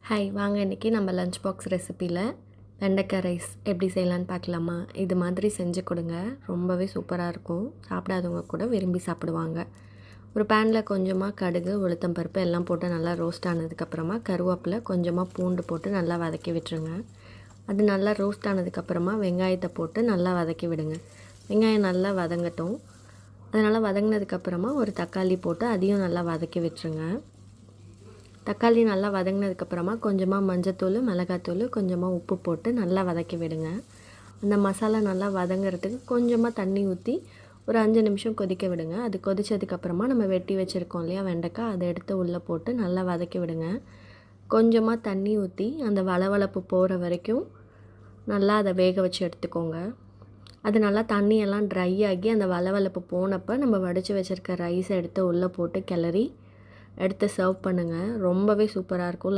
Hi வாங்க இன்றைக்கி நம்ம லஞ்ச் பாக்ஸ் ரெசிப்பியில் வெண்டைக்காய் ரைஸ் எப்படி செய்யலான்னு பார்க்கலாமா. இது மாதிரி செஞ்சு கொடுங்க, ரொம்பவே சூப்பராக இருக்கும். சாப்பிடாதவங்க கூட விரும்பி சாப்பிடுவாங்க. ஒரு பேனில் கொஞ்சமாக கடுகு, உளுத்தம் பருப்பு எல்லாம் போட்டு நல்லா ரோஸ்ட் ஆனதுக்கப்புறமா கருவேப்பிலை, கொஞ்சமாக பூண்டு போட்டு நல்லா வதக்கி விட்டுருங்க. அது நல்லா ரோஸ்ட் ஆனதுக்கப்புறமா வெங்காயத்தை போட்டு நல்லா வதக்கி விடுங்க. வெங்காயம் நல்லா வதங்கட்டும். அதனால் வதங்கினதுக்கப்புறமா ஒரு தக்காளி போட்டு அதையும் நல்லா வதக்கி விட்டுருங்க. தக்காளி நல்லா வதங்கினதுக்கப்புறமா கொஞ்சமாக மஞ்சத்தூள், மிளகாத்தூள், கொஞ்சமாக உப்பு போட்டு நல்லா வதக்கி விடுங்க. அந்த மசாலா நல்லா வதங்கிறதுக்கு கொஞ்சமாக தண்ணி ஊற்றி ஒரு 5 நிமிஷம் கொதிக்க விடுங்க. அது கொதித்ததுக்கப்புறமா நம்ம வெட்டி வச்சுருக்கோம் இல்லையா வெண்டைக்காய், அதை எடுத்து உள்ளே போட்டு நல்லா வதக்கி விடுங்க. கொஞ்சமாக தண்ணி ஊற்றி அந்த வளவளப்பு போகிற வரைக்கும் நல்லா அதை வேக வச்சு எடுத்துக்கோங்க. அது நல்லா தண்ணியெல்லாம் ட்ரை ஆகி அந்த வளவளப்பு போனப்போ நம்ம வடித்து வச்சுருக்க ரைஸை எடுத்து உள்ளே போட்டு கிளறி எடுத்து சர்வ் பண்ணுங்கள். ரொம்பவே சூப்பராக இருக்கும்.